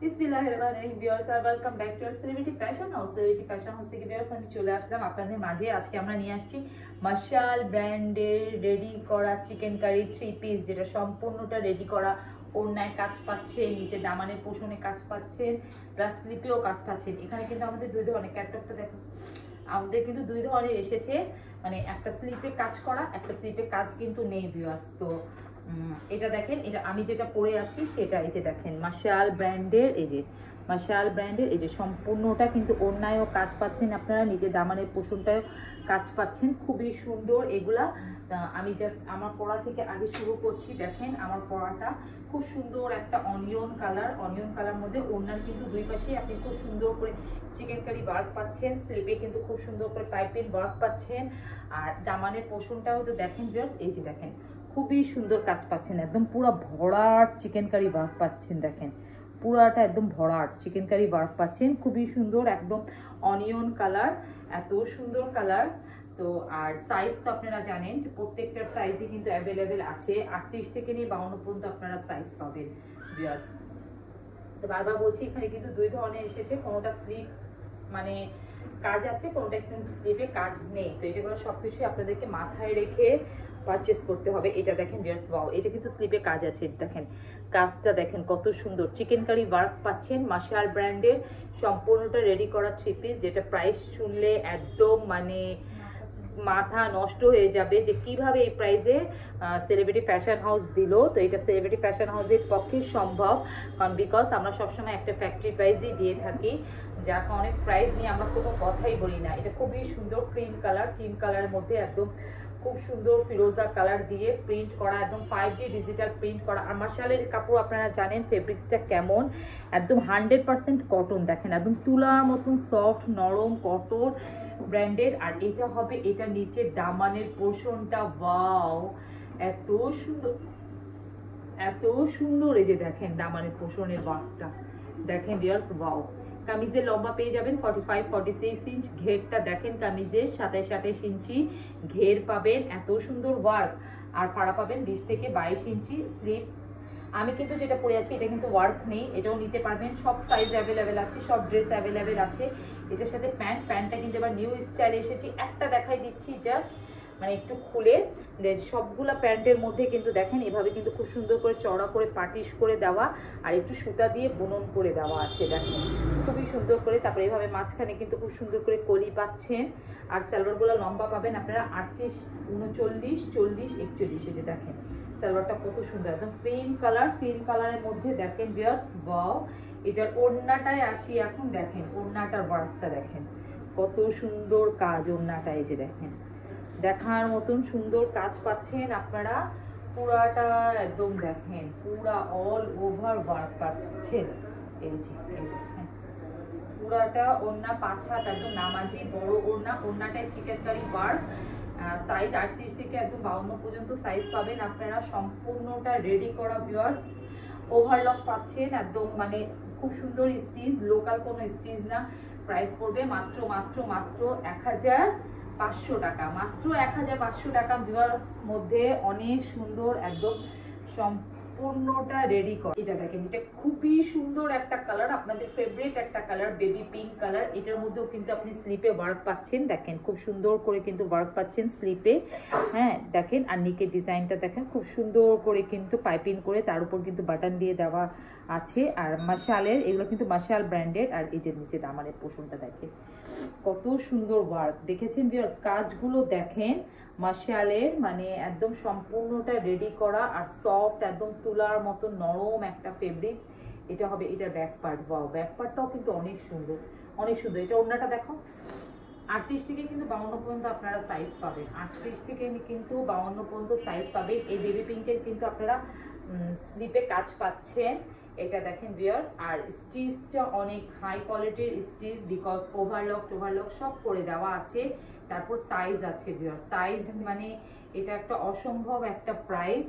বিসমিল্লাহিররহমানিররহিম viewers আর welcome back to celebrity fashion house. Celebrity fashion house থেকে viewers আমি চলে আসলাম আপনাদের মাঝে। আজকে আমরা নিয়ে আসছি মাশাল ব্র্যান্ডের রেডি করা চিকেন কারি 3 পিস, যেটা সম্পূর্ণটা রেডি করা। ওড়নায় কাজ পাচ্ছেন, নিচে দামানের পোষণে কাজ পাচ্ছেন, প্লাস স্লিপেও কাজ পাচ্ছেন। এখানে কিন্তু আমাদের দুই ধরনের, ক্যাটলগটা দেখো, আমাদের কিন্তু দুই ধরনের এসেছে, মানে একটা স্লিপে কাজ করা, একটা স্লিপে কাজ কিন্তু নেই ভিউয়ার্স। তো এটা দেখেন, এটা আমি যেটা পরে আছি সেটা, এই যে দেখেন মাশাল ব্র্যান্ডের, এই যে মাশাল ব্র্যান্ডের, এই যে সম্পূর্ণটা কিন্তু ওড়নায়ও কাজ পাচ্ছেন আপনারা, নিজে দামানের পোষণটায়ও কাজ পাচ্ছেন, খুবই সুন্দর এগুলা। আমি জাস্ট আমার পরা থেকে আগে শুরু করছি। দেখেন আমার পরাটা খুব সুন্দর একটা অনিয়ন কালার, অনিয়ন কালার মধ্যে ওড়নার কিন্তু দুই পাশে আপনি খুব সুন্দর করে চিকেন কারি ওয়ার্ক পাচ্ছেন, স্লিপে কিন্তু খুব সুন্দর করে পাইপিং ওয়ার্ক পাচ্ছেন। আর দামানের পোষণটাও তো দেখেন জাস্ট, এই যে দেখেন খুবই সুন্দর কাজ পাচ্ছেন, একদম পুরো ভরাট চিকেন কারি ওয়ার্ক পাচ্ছেন। দেখেন পুরাটা একদম ভরাট চিকেন কারি ওয়ার্ক পাচ্ছেন, খুবই সুন্দর, একদম অনিয়ন কালার, এত সুন্দর কালার। তো আর সাইজ তো আপনারা জানেন যে প্রত্যেকটার সাইজই কিন্তু অ্যাভেলেবেল আছে, 38 থেকে নিয়ে 52 পর্যন্ত আপনারা সাইজ পাবেন ভিউয়ার্স। তো বারবার বলছি, এখানে কিন্তু দুই ধরনের এসেছে, কোনোটা স্লিপ মানে কাজ আছে, কোনোটা কিন্তু স্লিপে কাজ নেই। তো এটাগুলো সবকিছুই আপনাদেরকে মাথায় রেখে পারচেস করতে হবে। এটা দেখেন ভিউয়ার্স, ওয়াও, এটা কিন্তু স্লিপে কাজ আছে। দেখেন কাজটা দেখেন কত সুন্দর, চিকেন কারি ওয়ার্ক পাচ্ছেন, মাশাল ব্র্যান্ডের সম্পূর্ণটা রেডি করা 3 পিস, যেটা প্রাইস শুনলে একদম মানে মাথা নষ্ট হয়ে যাবে যে কিভাবে এই প্রাইসে সেলিব্রিটি ফ্যাশন হাউস দিল। তো এটা সেলিব্রিটি ফ্যাশন হাউসের পক্ষে সম্ভব, কারণ বিকজ আমরা সবসময় একটা ফ্যাক্টরি প্রাইসই দিয়ে থাকি, যার অনেক প্রাইস নিয়ে আমরা কোনো কথাই বলি না। এটা খুবই সুন্দর ক্রিম কালার, ক্রিম কালারের মধ্যে একদম খুব সুন্দর ফিরোজা কালার দিয়ে প্রিন্ট করা, একদম 5D ডিজিটাল প্রিন্ট করা। আর মাশালের কাপড় আপনারা জানেন ফেব্রিক্সটা কেমন, একদম 100% কটন। দেখেন একদম তুলার মতন সফট নরম কটন ব্র্যান্ডের। আর এটা হবে, এটা নিচে দামানের পোর্শনটা, ওয়াও এত সুন্দর, এত সুন্দর। এই যে দেখেন দামানের পোর্শনের ওয়ার্কটা দেখেন ভিউয়ার্স, ওয়াও। কামিজের লম্বা পেয়ে যাবেন 45-46 ইঞ্চ, ঘেরটা দেখেন কামিজের 27-28 ইঞ্চি ঘের পাবেন, এত সুন্দর ওয়ার্ক। আর ফাড়া পাবেন 20 থেকে 22 ইঞ্চি স্লিপ। আমি কিন্তু যেটা পরে আছি এটা কিন্তু ওয়ার্ক নেই, এটাও নিতে পারবেন, সব সাইজ অ্যাভেলেবেল আছে, সব ড্রেস অ্যাভেলেবেল আছে। এটার সাথে প্যান্টটা কিন্তু এবার নিউ স্টাইলে এসেছি, একটা দেখাই দিচ্ছি জাস্ট, মানে একটু খুলে। সবগুলা প্যান্টের মধ্যে কিন্তু দেখেন এভাবে কিন্তু খুব সুন্দর করে চড়া করে পাটিশ করে দেওয়া, আর একটু সুতা দিয়ে বুনন করে দেওয়া আছে, দেখেন খুবই সুন্দর করে। তারপরে এভাবে মাঝখানে কিন্তু খুব সুন্দর করে কলি পাচ্ছেন। আর সালোয়ারগুলো লম্বা পাবেন আপনারা 38, 39, 40, 41, এই যে দেখেন সালোয়ারটা কত সুন্দর, একদম ক্রিম কালার, ক্রিম কালারের মধ্যে দেখেন ভিউয়ার্স, ওয়াও। এটার ওড়নাটায় আসি এখন, দেখেন ওড়নাটার ওয়ার্কটা দেখেন কত সুন্দর কাজ ওড়নাটা, এই যে দেখেন দেখার মতন সুন্দর কাজ পাচ্ছেন আপনারা, পুরাটা একদম দেখেন পুরা অল ওভার ওয়ার্ক পাচ্ছেন। এই যে দেখেন পুরাটা ওড়না 5 হাত, একদম নামাজি বড় ওড়না, ওড়নাটায় চিকেন কারি ওয়ার্ক। সাইজ 38 থেকে একদম 52 পর্যন্ত সাইজ পাবেন আপনারা, সম্পূর্ণটা রেডি করা ভিউয়ার্স। ওভারলক পাচ্ছেন একদম, মানে খুব সুন্দর স্টিচ, লোকাল কোনো স্টিচ না। প্রাইস পড়বে মাত্র মাত্র মাত্র 1500 টাকা, মাত্র 1500 টাকা ভিউয়ার্স মধ্যে অনেক সুন্দর একদম সম্পূর্ণটা রেডি করা। এটা দেখেন, এটা খুবই সুন্দর একটা কালার, আপনাদের ফেভারিট একটা কালার, বেবি পিঙ্ক কালার। এটার মধ্যেও কিন্তু আপনি স্লিপে ওয়ার্ক পাচ্ছেন, দেখেন খুব সুন্দর করে কিন্তু ওয়ার্ক পাচ্ছেন স্লিপে, হ্যাঁ দেখেন। আর নিকের ডিজাইনটা দেখেন খুব সুন্দর করে কিন্তু পাইপিং করে, তার উপর কিন্তু বাটন দিয়ে দেওয়া আছে। আর মাশালের এগুলো কিন্তু মাশাল ব্র্যান্ডেড। আর এই যে নিচে দামানের পোষণটা দেখেন কত সুন্দর ওয়ার্ক, দেখেছেন ভিউয়ার্স কাজগুলো দেখেন মাশালের, মানে একদম সম্পূর্ণটা রেডি করা, আর সফট একদম তুলার মতো নরম একটা ফেব্রিক্স। এটা হবে এটার ব্যাক পার্ট, ওয়াও ব্যাক পার্টটাও কিন্তু অনেক সুন্দর, অনেক সুন্দর। এটা ওড়নাটা দেখো, 38 থেকে কিন্তু 52 পর্যন্ত আপনারা সাইজ পাবেন, 38 থেকে কিন্তু 52 পর্যন্ত সাইজ পাবেন। এই বেবি পিঙ্কের কিন্তু আপনারা স্লিপে কাজ পাচ্ছেন, এটা দেখেন ভিউয়ার্স। আর স্টিচটা অনেক হাই কোয়ালিটির স্টিচ, বিকজ ওভারলক টোভারলক সব করে দেওয়া আছে। তারপর সাইজ আছে ভিউয়ার্স, সাইজ মানে এটা একটা অসম্ভব একটা প্রাইস।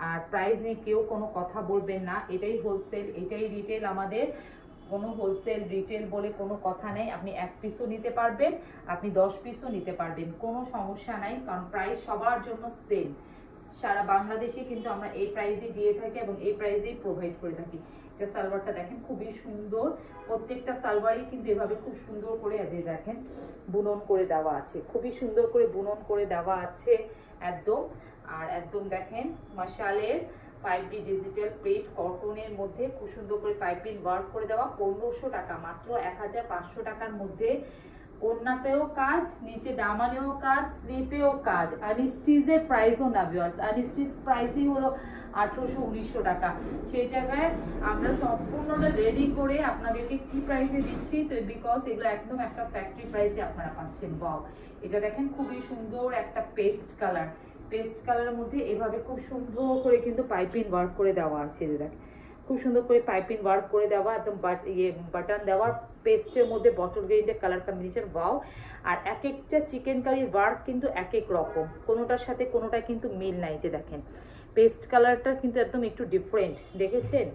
আর প্রাইস নিয়ে কেউ কোনো কথা বলবেন না, এটাই হোলসেল, এটাই রিটেল আমাদের, কোনো হোলসেল রিটেল বলে কোনো কথা নেই। আপনি 1 পিসও নিতে পারবেন, আপনি 10 পিসও নিতে পারবেন, কোনো সমস্যা নাই, কারণ প্রাইস সবার জন্য সেম। সারা বাংলাদেশে কিন্তু আমরা এই প্রাইসই দিয়ে থাকি এবং এই প্রাইসেই প্রোভাইড করে থাকি। এটা সালোয়ারটা দেখেন খুবই সুন্দর, প্রত্যেকটা সালোয়ারই কিন্তু এভাবে খুব সুন্দর করে দেখেন বুনন করে দেওয়া আছে, খুবই সুন্দর করে বুনন করে দেওয়া আছে একদম। আর একদম দেখেন মশালের 5D ডিজিটাল প্রিন্ট কটনের মধ্যে খুব সুন্দর করে পাইপিং ওয়ার্ক করে দেওয়া, 1500 টাকা, মাত্র 1500 টাকার মধ্যে। ওড়নাতেও কাজ, নিচে দামানেও কাজ, স্লিপেও কাজ। আনস্টিচের প্রাইসও না ভিউয়ার্স, আনস্টিচ প্রাইসই হলো 1800-1900 টাকা। সেই জায়গায় আমরা সম্পূর্ণটা রেডি করে আপনাদেরকে কি প্রাইসে দিচ্ছি, তো বিকজ এগুলো একদম একটা ফ্যাক্টরি প্রাইসে আপনারা পাচ্ছেন। ওয়াও, এটা দেখেন খুবই সুন্দর একটা পেস্ট কালার, পেস্ট কালারের মধ্যে এভাবে খুব সুন্দর করে কিন্তু পাইপিং ওয়ার্ক করে দেওয়া আছে। দেখ খুব সুন্দর করে পাইপিং ওয়ার্ক করে দেওয়া, একদম বাটন দেওয়া, পেস্টের মধ্যে বটল গ্রিনের কালার কম্বিনেশন। ওয়াও, আর এক একটা চিকেন কারি ওয়ার্ক কিন্তু এক এক রকম, কোনোটার সাথে কোনোটা কিন্তু মিল নাই। যে দেখেন পেস্ট কালারটা কিন্তু একদম একটু ডিফারেন্ট, দেখেছেন?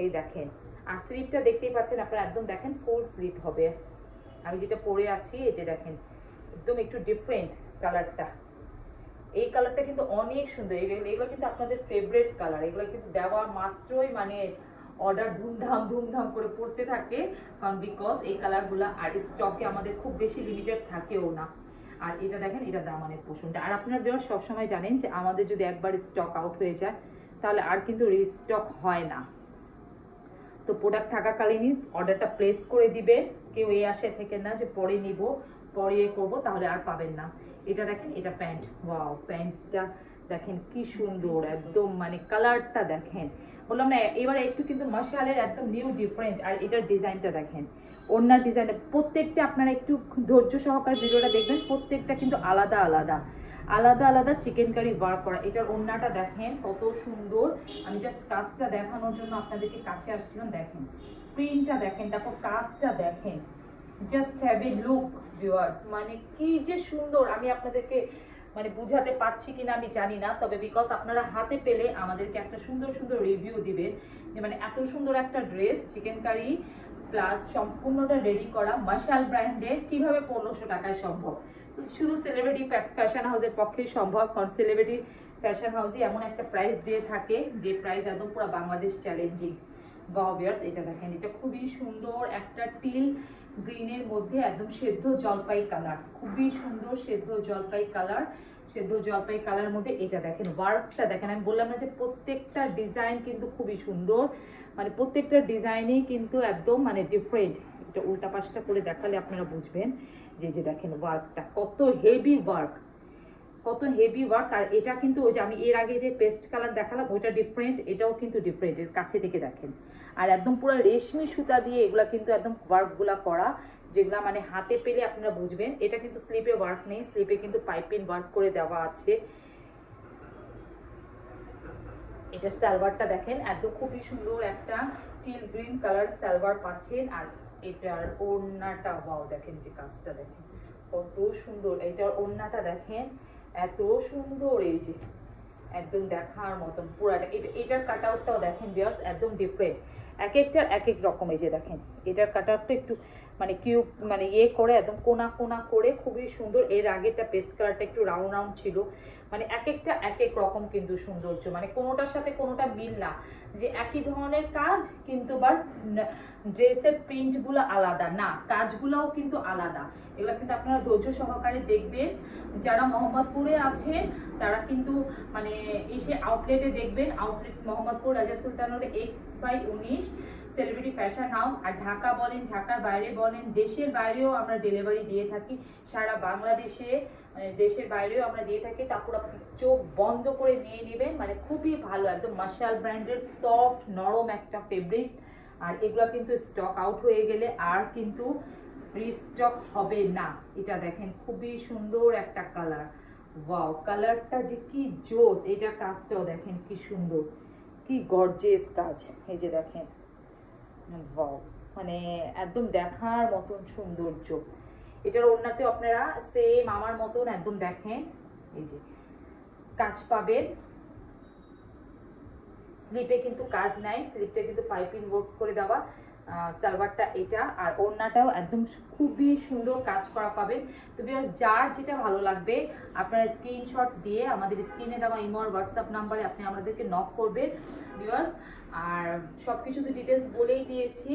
এই দেখেন, আর স্লিপটা দেখতেই পাচ্ছেন আপনারা, একদম দেখেন ফুল স্লিপ হবে। আমি যেটা পরে আছি এই যে দেখেন একদম একটু ডিফারেন্ট কালারটা, এই কালারটা কিন্তু অনেক সুন্দর। এগুলো কিন্তু আপনাদের ফেভারিট কালার, এগুলো কিন্তু দেওয়া মাত্রই মানে অর্ডার ধুমধাম করে পড়তে থাকে, কারণ বিকজ এই কালারগুলো আর স্টকে আমাদের খুব বেশি লিমিটেড থাকেও না। আর এটা দেখেন, এটা দামানের পোষণটা। আর আপনারা যারা সবসময় জানেন যে আমাদের যদি একবার স্টক আউট হয়ে যায় তাহলে আর কিন্তু রিস্টক হয় না, তো প্রোডাক্ট থাকাকালীনই অর্ডারটা প্লেস করে দিবে, কেউ এই আশায় থেকে না যে পরে নিব পরে করব, তাহলে আর পাবেন না। এটা দেখেন, এটা প্যান্ট। ওয়াও, প্যান্টটা দেখেন কি সুন্দর, একদম মানে কালারটা দেখেন, বললাম না এবার একটু কিন্তু মশালের একদম নিউ ডিফারেন্ট। আর এটার ডিজাইনটা দেখেন, ওড়নার ডিজাইনটা প্রত্যেকটা আপনারা একটু ধৈর্য সহকারে ভিডিওটা দেখবেন, প্রত্যেকটা কিন্তু আলাদা আলাদা আলাদা আলাদা চিকেন কারি ওয়ার্ক করা। এটার ওড়নাটা দেখেন কত সুন্দর, আমি জাস্ট কাজটা দেখানোর জন্য আপনাদেরকে কাছে আসছিলাম। দেখেন প্রিন্টটা দেখেন, তারপর কাজটা দেখেন, just have a look viewers, মানে কি যে সুন্দর। আমি আপনাদেরকে মানে বুঝাতে পারছি কিনা আমি জানি না, তবে বিকজ আপনারা হাতে পেলে আমাদেরকে একটা সুন্দর সুন্দর রিভিউ দিবেন যে মানে এত সুন্দর একটা ড্রেস চিকেন কারি প্লাস সম্পূর্ণটা রেডি করা মশাল ব্র্যান্ডের কিভাবে 1500 টাকায় সম্ভব। শুধু সেলিব্রিটি ফ্যাশন হাউসের পক্ষেই সম্ভব, কারণ সেলিব্রিটি ফ্যাশন হাউসই এমন একটা প্রাইস দিয়ে থাকে যে প্রাইস একদম পুরো বাংলাদেশ চ্যালেঞ্জিং। ওয়াও ভিউয়ার্স, এটা দেখেন, এটা খুবই সুন্দর একটা টিল গ্রিনের মধ্যে একদম সেদ্ধ জলপাই কালার, খুবই সুন্দর সেদ্ধ জলপাই কালার, সেদ্ধ জলপাই কালার মধ্যে এটা দেখেন ওয়ার্কটা দেখেন। আমি বললাম না যে প্রত্যেকটা ডিজাইন কিন্তু খুবই সুন্দর, মানে প্রত্যেকটা ডিজাইনই কিন্তু একদম মানে ডিফারেন্ট। এটা উল্টা পাশটা করে দেখালে আপনারা বুঝবেন যে যে দেখেন ওয়ার্কটা কত হেভি ওয়ার্ক, কত হেভি ওয়ার্ক। আর এটা কিন্তু ওই যে আমি এর আগে যে পেস্ট কালার দেখালাম ওইটা ডিফারেন্ট, এটাও কিন্তু ডিফারেন্ট, এর কাছে থেকে দেখেন। আর একদম পুরো রেশমি সুতা দিয়ে এগুলা কিন্তু একদম ওয়ার্কগুলা করা, যেগুলা মানে হাতে পেলে আপনারা বুঝবেন। এটা কিন্তু স্লিপে ওয়ার্ক নেই, স্লিপে কিন্তু পাইপিং ওয়ার্ক করে দেওয়া আছে। এটা সালোয়ারটা দেখেন, একদম খুবই সুন্দর একটা টিল গ্রিন কালার সালোয়ার পাচ্ছেন। আর এটার ওড়নাটা ওয়াও, দেখেন যে কাজটা দেখেন কত সুন্দর, এটার ওড়নাটা দেখেন এত সুন্দর, এই যে একদম দেখার মতন পুরাটা। এটার কাট আউটটাও দেখেন ভিউয়ার্স, একদম ডিফারেন্ট, এক একটার এক এক রকম। এই যে দেখেন এটার কাট আউটটা একটু মানে কিউব মানে ইয়ে করে একদম কোনা কোনা করে খুবই সুন্দর। এর আগেটা পেস্ট কালারটা একটু রাউন্ড রাউন্ড ছিল, মানে এক একটা এক এক রকম কিন্তু সৌন্দর্য, মানে কোনোটার সাথে কোনোটা মিল না, যে একই ধরনের কাজ কিন্তু বাট ড্রেসের প্রিন্টগুলো আলাদা না, কাজগুলোও কিন্তু আলাদা। এগুলো কিন্তু আপনারা ধৈর্য সহকারে দেখবেন, যারা মোহাম্মদপুরে আছেন তারা কিন্তু মানে এসে আউটলেটে দেখবেন, outlet Mohammadpur Raja Sultan road X/19 celebrity fashion house. আর ঢাকা বলেন, ঢাকার বাইরে বলেন, দেশের বাইরেও আমরা ডেলিভারি দিয়ে থাকি, সারা বাংলাদেশে দেশের বাইরেও আমরা দিয়ে থাকি। তারপর আপনি চোখ বন্ধ করে নিয়ে নেবেন, মানে খুবই ভালো একদম মশাল ব্র্যান্ডের সফট নরম একটা ফেব্রিক্স। আর এগুলো কিন্তু স্টক আউট হয়ে গেলে আর কিন্তু রিস্টক হবে না। এটা দেখেন খুবই সুন্দর একটা কালার, ওয়াও কালারটা যে কি জোস। এটা কাজটাও দেখেন কি সুন্দর, কি গর্জিয়াস কাজ। এই যে দেখেন ওয়াও, মানে একদম দেখার মতন সৌন্দর্য। এটার ওড়নাতে আপনারা সেম আমার মতন একদম দেখেন এই যে কাজ পাবেন, স্লিপে কিন্তু কাজ নাই, স্লিপে কিন্তু পাইপিং ওয়ার্ক করে দেওয়া সালোয়ারটা এটা। আর ওড়নাটাও একদম খুবই সুন্দর কাজ করা পাবেন। তো ভিউয়ার্স, যার যেটা ভালো লাগবে আপনারা স্ক্রিনশট দিয়ে আমাদের স্ক্রিনে দেওয়া ইমো আর হোয়াটসঅ্যাপ নাম্বারে আপনি আমাদেরকে নক করবেন ভিউয়ার্স। আর সবকিছু তো ডিটেলস বলেই দিয়েছি,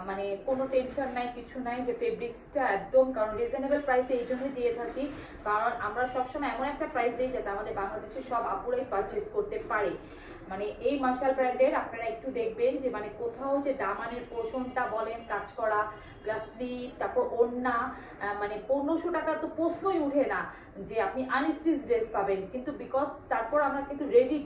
মানে কোনো টেনশন নাই, কিছু নাই যে ফেব্রিক্সটা একদম, কারণ রিজনেবল প্রাইসে এই জন্যই দিয়ে থাকি, কারণ আমরা সবসময় এমন একটা প্রাইস দিই যাতে আমাদের বাংলাদেশের সব আপুরাই পারচেস করতে পারে। মানে এই মার্শাল ব্র্যান্ডের আপনারা একটু দেখবেন যে মানে কোথাও যে দামানের পোর্শনটা বলেন কাজ করা, প্লাস স্লিভ, তারপর ওড়না, মানে 1500 টাকা তো প্রশ্নই উঠে না যে আপনি আনস্টিচ ড্রেস পাবেন, কিন্তু বিকজ তারপর আমরা কিন্তু রেডি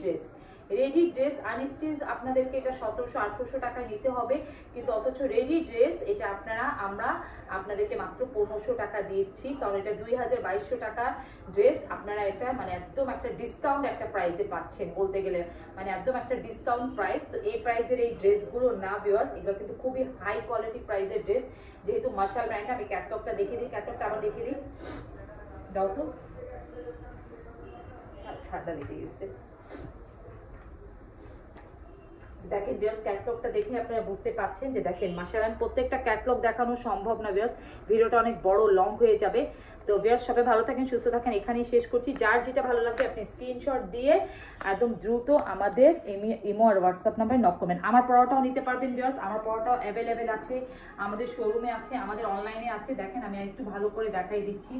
ড্রেস আনস্টিচ আপনাদেরকে এটা 1700-1800 টাকায় নিতে হবে, কিন্তু অথচ রেডি ড্রেস এটা আমরা আপনাদেরকে মাত্র 1500 টাকা দিচ্ছি, কারণ এটা 2200 টাকার ড্রেস, আপনারা এটা মানে একদম একটা ডিসকাউন্ট একটা প্রাইসে পাচ্ছেন বলতে গেলে, মানে একদম একটা ডিসকাউন্ট প্রাইস। তো এই প্রাইসের এই ড্রেসগুলো না ভিউয়ার্স, এগুলো কিন্তু খুবই হাই কোয়ালিটি প্রাইসের ড্রেস, যেহেতু মার্শাল ব্র্যান্ড। আমি ক্যাটলগটা দেখিয়ে দিই, ক্যাটলগটা আবার দেখিয়ে দিই, দাও তো, ঠান্ডা লেগে গেছে। দেখেন ভিউয়ার্স, ক্যাটলগটা দেখে আপনারা বুঝতে পারছেন যে দেখেন মাশাআল্লাহ, প্রত্যেকটা ক্যাটলগ দেখানো সম্ভব না ভিউয়ার্স, ভিডিওটা অনেক বড় লং হয়ে যাবে। তো ভিউয়ার্স সবাই ভালো থাকেন, সুস্থ থাকেন, এখানেই শেষ করছি। যার যেটা ভালো লাগবে আপনি স্ক্রিনশট দিয়ে একদম দ্রুত আমাদের ইমো আর হোয়াটসঅ্যাপ নাম্বারে নক করবেন। আমার পড়াটাও নিতে পারবেন ভিউয়ার্স, আমার পড়াটাও অ্যাভেলেবেল আছে, আমাদের শোরুমে আছে, আমাদের অনলাইনে আছে। দেখেন আমি একটু ভালো করে দেখাই দিচ্ছি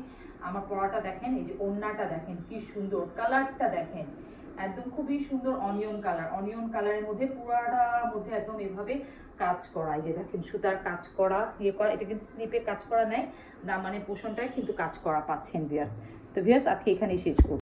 আমার পড়াটা, দেখেন এই যে ওড়নাটা দেখেন কি সুন্দর, কালারটা দেখেন একদম খুবই সুন্দর অনিয়ন কালারের মধ্যে, পুরাটার মধ্যে একদম এভাবে কাজ করা, এই যে দেখেন সুতার কাজ করা, ইয়ে করা, এটা কিন্তু স্লিপে কাজ করা নাই, না মানে পোষণটায় কিন্তু কাজ করা পাচ্ছেন ভিউয়ার্স। তো ভিউয়ার্স আজকে এখানেই শেষ করব।